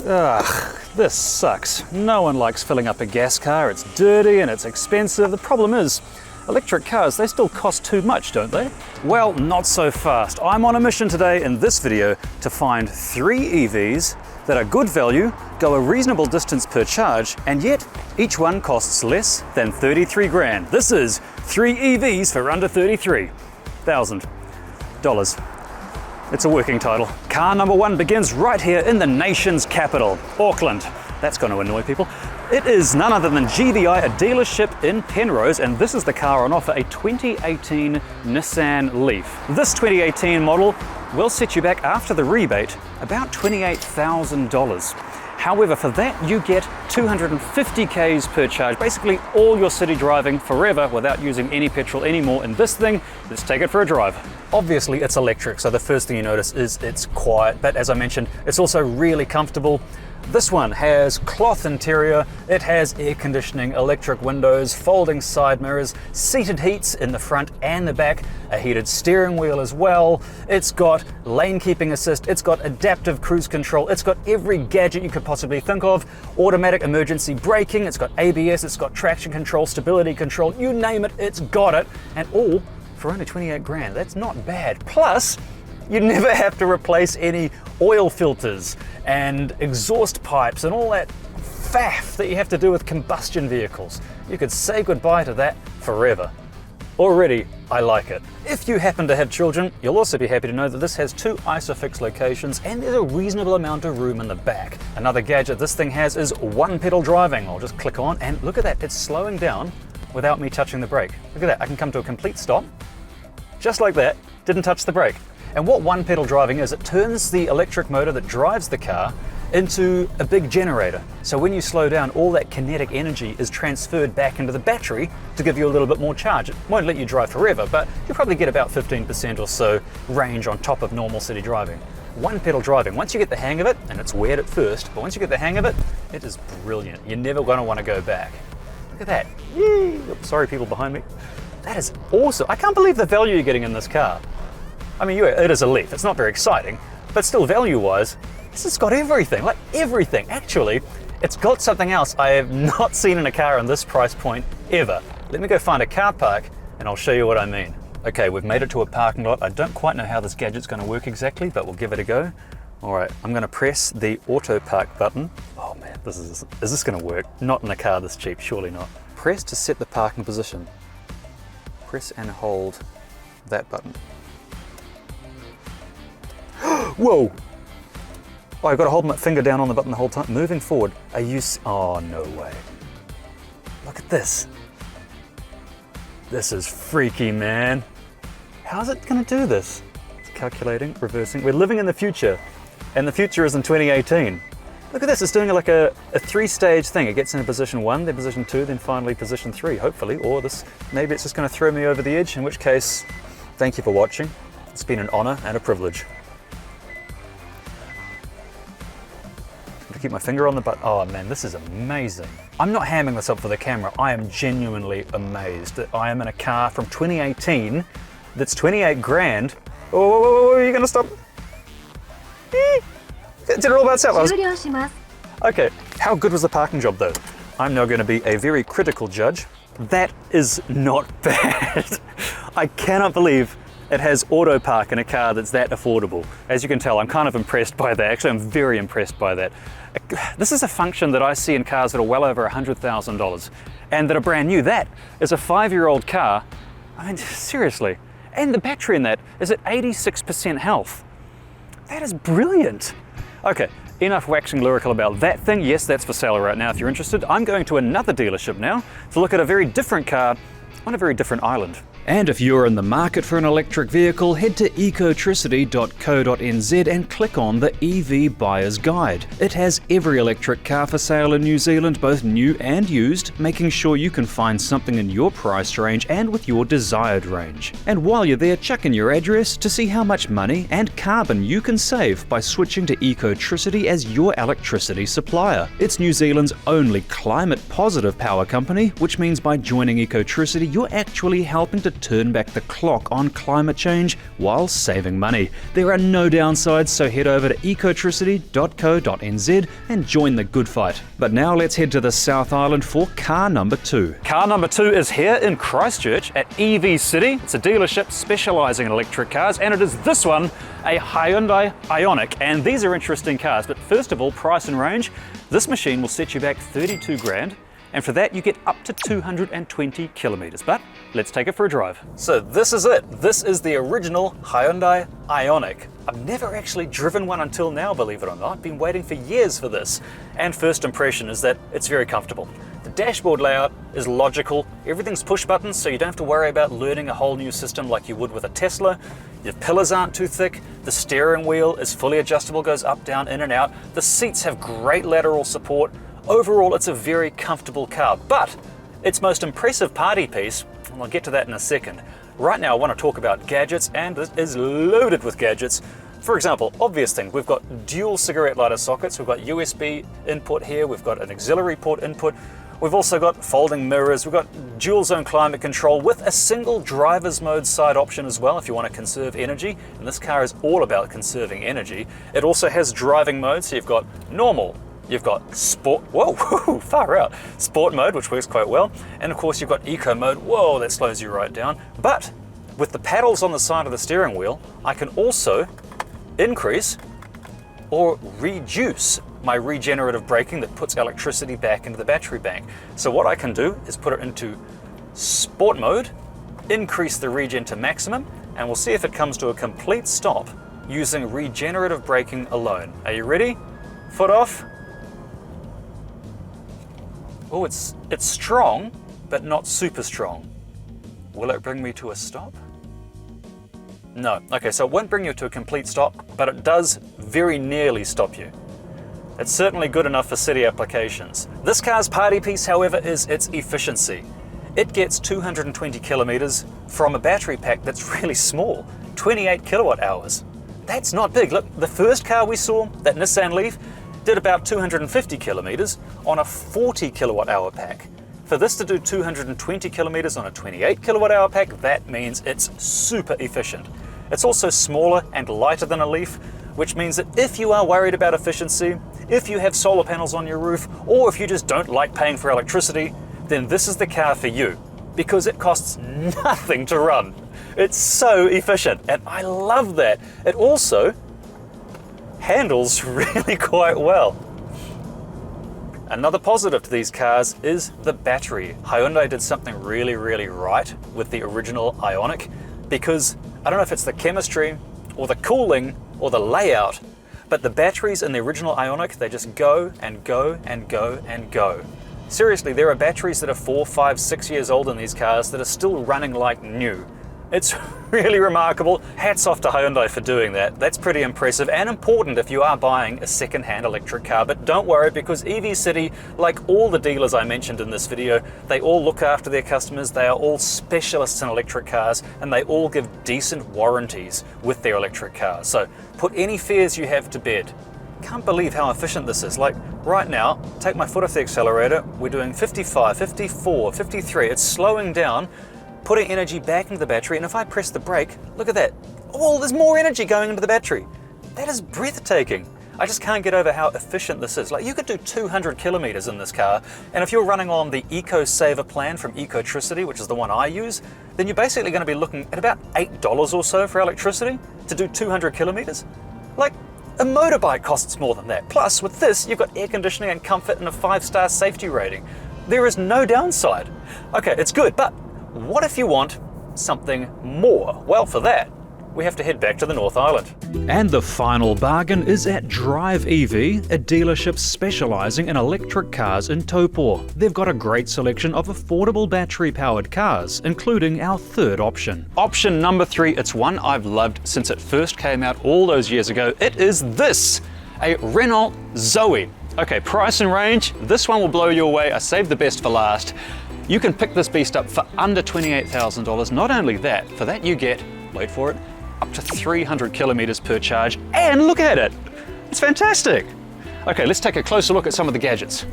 Ugh, this sucks. No one likes filling up a gas car. It's dirty and it's expensive. The problem is, electric cars, they still cost too much, don't they? Well, not so fast. I'm on a mission today in this video to find 3 EVs that are good value, go a reasonable distance per charge, and yet each one costs less than 33 grand. This is 3 EVs for under $33,000. It's a working title. Car number 1 begins right here in the nation's capital, Auckland. That's going to annoy people. It is none other than GVI, a dealership in Penrose, and this is the car on offer, a 2018 Nissan Leaf. This 2018 model will set you back after the rebate about $28,000. However, for that you get 250 Ks per charge, basically all your city driving forever without using any petrol anymore in this thing. Let's take it for a drive. Obviously it's electric, so the first thing you notice is it's quiet, but as I mentioned, it's also really comfortable. This one has cloth interior, it has air conditioning, electric windows, folding side mirrors, seated heats in the front and the back, a heated steering wheel as well. It's got lane keeping assist, it's got adaptive cruise control, it's got every gadget you could possibly think of, automatic emergency braking, it's got ABS, it's got traction control, stability control, you name it, it's got it, and all for only 28 grand. That's not bad. Plus, you never have to replace any oil filters and exhaust pipes and all that faff that you have to do with combustion vehicles. You could say goodbye to that forever. Already, I like it. If you happen to have children, you'll also be happy to know that this has 2 ISOFIX locations and there's a reasonable amount of room in the back. Another gadget this thing has is 1-pedal driving. I'll just click on and look at that, it's slowing down without me touching the brake. Look at that, I can come to a complete stop. Just like that, didn't touch the brake. And what 1-pedal driving is, it turns the electric motor that drives the car into a big generator. So when you slow down, all that kinetic energy is transferred back into the battery to give you a little bit more charge. It won't let you drive forever, but you'll probably get about 15% or so range on top of normal city driving. 1-pedal driving, once you get the hang of it, and it's weird at first, but once you get the hang of it, it is brilliant. You're never going to want to go back. Look at that. Yay! Oops, sorry, people behind me. That is awesome. I can't believe the value you're getting in this car. I mean, it is a Leaf, it's not very exciting, but still value-wise, this has got everything, like everything. Actually, it's got something else I have not seen in a car in this price point ever. Let me go find a car park and I'll show you what I mean. Okay, we've made it to a parking lot. I don't quite know how this gadget's going to work exactly, but we'll give it a go. All right, I'm going to press the auto park button. Oh man, is this going to work? Not in a car this cheap, surely not. Press to set the parking position. Press and hold that button. Whoa! Oh, I've got to hold my finger down on the button the whole time. Moving forward. Oh, no way. Look at this. This is freaky, man. How's it going to do this? It's calculating, reversing. We're living in the future, and the future is in 2018. Look at this, it's doing like a 3-stage thing. It gets into position 1, then position 2, then finally position 3, hopefully. Or maybe it's just going to throw me over the edge, in which case, thank you for watching. It's been an honor and a privilege. To keep my finger on the button. Oh man, this is amazing. I'm not hamming this up for the camera. I am genuinely amazed that I am in a car from 2018 that's 28 grand. Oh, are you gonna stop? Did it all by itself? Okay, how good was the parking job though? I'm now going to be a very critical judge. That is not bad. I cannot believe it has auto park in a car that's that affordable. As you can tell, I'm kind of impressed by that. Actually, I'm very impressed by that. This is a function that I see in cars that are well over $100,000 and that are brand new. That is a 5-year-old car. I mean, seriously. And the battery in that is at 86% health. That is brilliant. Okay, enough waxing lyrical about that thing. Yes, that's for sale right now if you're interested. I'm going to another dealership now to look at a very different car on a very different island. And if you're in the market for an electric vehicle, head to ecotricity.co.nz and click on the EV Buyer's Guide. It has every electric car for sale in New Zealand, both new and used, making sure you can find something in your price range and with your desired range. And while you're there, chuck in your address to see how much money and carbon you can save by switching to Ecotricity as your electricity supplier. It's New Zealand's only climate-positive power company, which means by joining Ecotricity, you're actually helping to turn back the clock on climate change while saving money. There are no downsides, so head over to ecotricity.co.nz and join the good fight. But now let's head to the South Island for car number 2. Car number 2 is here in Christchurch at EV City. It's a dealership specialising in electric cars, and it is this one, a Hyundai Ioniq. And these are interesting cars, but first of all, price and range. This machine will set you back 32 grand. And for that, you get up to 220 kilometres. But let's take it for a drive. So this is it. This is the original Hyundai Ioniq. I've never actually driven one until now, believe it or not. I've been waiting for years for this. And first impression is that it's very comfortable. The dashboard layout is logical. Everything's push buttons, so you don't have to worry about learning a whole new system like you would with a Tesla. Your pillars aren't too thick. The steering wheel is fully adjustable, goes up, down, in and out. The seats have great lateral support. Overall, it's a very comfortable car, but its most impressive party piece, and I'll get to that in a second. Right now, I want to talk about gadgets, and it is loaded with gadgets. For example, obvious thing, we've got dual cigarette lighter sockets, we've got USB input here, we've got an auxiliary port input, we've also got folding mirrors, we've got dual zone climate control with a single driver's mode side option as well if you want to conserve energy, and this car is all about conserving energy. It also has driving mode, so you've got normal, you've got sport, whoa, far out, sport mode, which works quite well. And of course you've got eco mode, whoa, that slows you right down. But with the paddles on the side of the steering wheel, I can also increase or reduce my regenerative braking that puts electricity back into the battery bank. So what I can do is put it into sport mode, increase the regen to maximum, and we'll see if it comes to a complete stop using regenerative braking alone. Are you ready? Foot off. Oh, it's strong, but not super strong. Will it bring me to a stop? No. Okay, so it won't bring you to a complete stop, but it does very nearly stop you. It's certainly good enough for city applications. This car's party piece, however, is its efficiency. It gets 220 kilometres from a battery pack that's really small, 28 kilowatt hours. That's not big. Look, the first car we saw, that Nissan Leaf, did about 250 kilometres on a 40 kilowatt hour pack. For this to do 220 kilometres on a 28 kilowatt hour pack, that means it's super efficient. It's also smaller and lighter than a Leaf, which means that if you are worried about efficiency, if you have solar panels on your roof, or if you just don't like paying for electricity, then this is the car for you, because it costs nothing to run. It's so efficient, and I love that. It also handles really quite well. Another positive to these cars is the battery. Hyundai did something really right with the original Ioniq, because I don't know if it's the chemistry or the cooling or the layout, but the batteries in the original Ioniq, they just go and go and go and go. Seriously, there are batteries that are 4, 5, 6 years old in these cars that are still running like new. It's really remarkable. Hats off to Hyundai for doing that. That's pretty impressive and important if you are buying a second-hand electric car. But don't worry, because EV City, like all the dealers I mentioned in this video, they all look after their customers. They are all specialists in electric cars, and they all give decent warranties with their electric cars. So put any fears you have to bed. Can't believe how efficient this is. Like right now, take my foot off the accelerator, we're doing 55, 54, 53. It's slowing down, putting energy back into the battery, and if I press the brake, look at that. Oh, there's more energy going into the battery. That is breathtaking. I just can't get over how efficient this is. Like, you could do 200 kilometers in this car, and if you're running on the Eco Saver plan from Ecotricity, which is the one I use, then you're basically going to be looking at about $8 or so for electricity to do 200 kilometers. Like, a motorbike costs more than that. Plus, with this, you've got air conditioning and comfort and a 5-star safety rating. There is no downside. Okay, it's good, but what if you want something more? Well, for that, we have to head back to the North Island. And the final bargain is at Drive EV, a dealership specialising in electric cars in Taupo. They've got a great selection of affordable battery-powered cars, including our third option. Option number 3, it's one I've loved since it first came out all those years ago. It is this, a Renault Zoe. Okay, price and range, this one will blow you away. I saved the best for last. You can pick this beast up for under $28,000. Not only that, for that you get, wait for it, up to 300 kilometers per charge, and look at it, it's fantastic. Okay, let's take a closer look at some of the gadgets.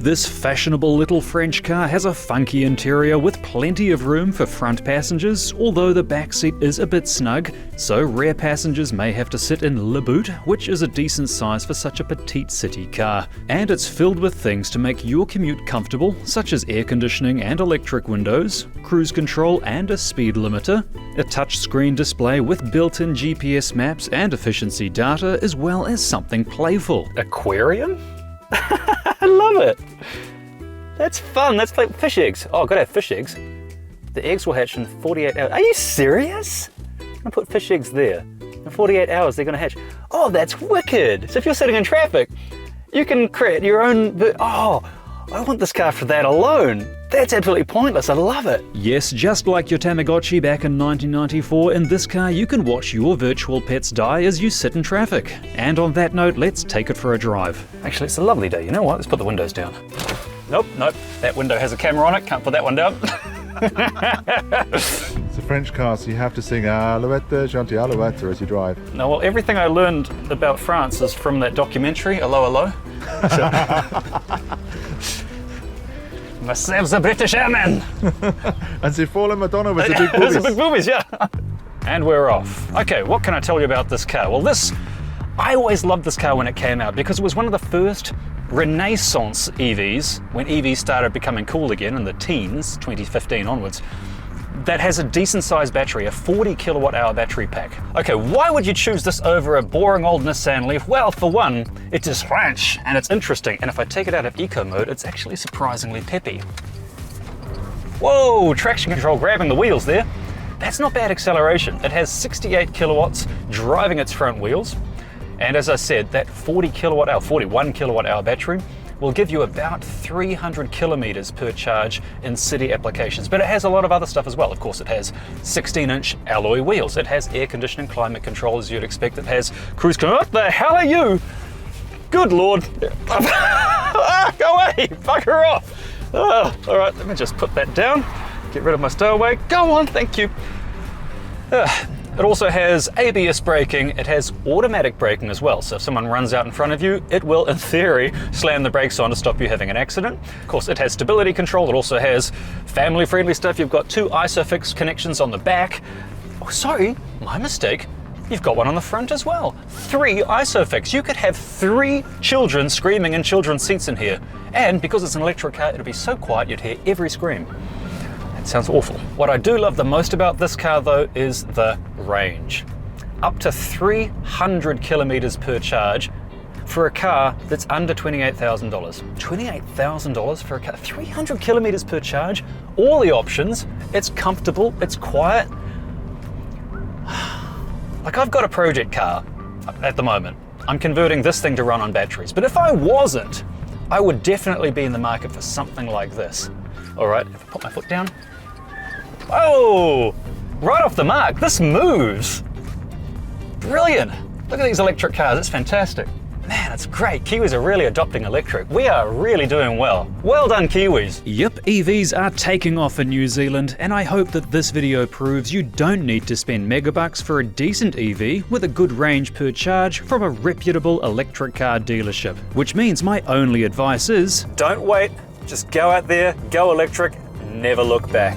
This fashionable little French car has a funky interior with plenty of room for front passengers, although the back seat is a bit snug, so rear passengers may have to sit in le boot, which is a decent size for such a petite city car. And it's filled with things to make your commute comfortable, such as air conditioning and electric windows, cruise control and a speed limiter, a touchscreen display with built-in GPS maps and efficiency data, as well as something playful. Aquarium? I love it! That's fun, that's like fish eggs. Oh, gotta have fish eggs. The eggs will hatch in 48 hours. Are you serious? I'm gonna put fish eggs there. In 48 hours they're gonna hatch. Oh, that's wicked! So if you're sitting in traffic, you can create your own... Oh, I want this car for that alone. That's absolutely pointless, I love it. Yes, just like your Tamagotchi back in 1994, in this car you can watch your virtual pets die as you sit in traffic. And on that note, let's take it for a drive. Actually, it's a lovely day, you know what? Let's put the windows down. Nope, that window has a camera on it, can't put that one down. It's a French car, so you have to sing Alouette, Gentil Alouette as you drive. No, well, everything I learned about France is from that documentary, Hello, Hello. Myself's a British airman! And the fallen Madonna with the big boobies. There's the big boobies, yeah. And we're off. Okay, what can I tell you about this car? Well, I always loved this car when it came out because it was one of the first Renaissance EVs, when EVs started becoming cool again in the teens, 2015 onwards, that has a decent sized battery, a 40 kilowatt hour battery pack. Okay, why would you choose this over a boring old Nissan Leaf? Well, for one, it is French and it's interesting, and if I take it out of eco mode, it's actually surprisingly peppy. Whoa, traction control grabbing the wheels there. That's not bad acceleration. It has 68 kilowatts driving its front wheels. And as I said, that 41 kilowatt hour battery will give you about 300 kilometers per charge in city applications. But it has a lot of other stuff as well. Of course, it has 16-inch alloy wheels. It has air conditioning, climate control, as you'd expect. It has cruise control. What the hell are you? Good Lord. Go away, bugger off. All right, let me just put that down. Get rid of my stowaway. Go on, thank you. It also has ABS braking, it has automatic braking as well, so if someone runs out in front of you, it will, in theory, slam the brakes on to stop you having an accident. Of course, it has stability control, it also has family-friendly stuff. You've got 2 ISOFIX connections on the back. Oh, sorry, my mistake. You've got one on the front as well. 3 ISOFIX. You could have 3 children screaming in children's seats in here. And because it's an electric car, it'll be so quiet you'd hear every scream. It sounds awful. What I do love the most about this car though is the range. Up to 300 kilometers per charge for a car that's under $28,000. $28,000 for a car, 300 kilometers per charge, all the options, it's comfortable, it's quiet. Like, I've got a project car at the moment. I'm converting this thing to run on batteries, but if I wasn't, I would definitely be in the market for something like this. All right, if I put my foot down. Oh, right off the mark, this moves. Brilliant. Look at these electric cars, it's fantastic. Man, it's great. Kiwis are really adopting electric. We are really doing well. Well done, Kiwis. Yep, EVs are taking off in New Zealand, and I hope that this video proves you don't need to spend megabucks for a decent EV with a good range per charge from a reputable electric car dealership. Which means my only advice is, don't wait, just go out there, go electric, never look back.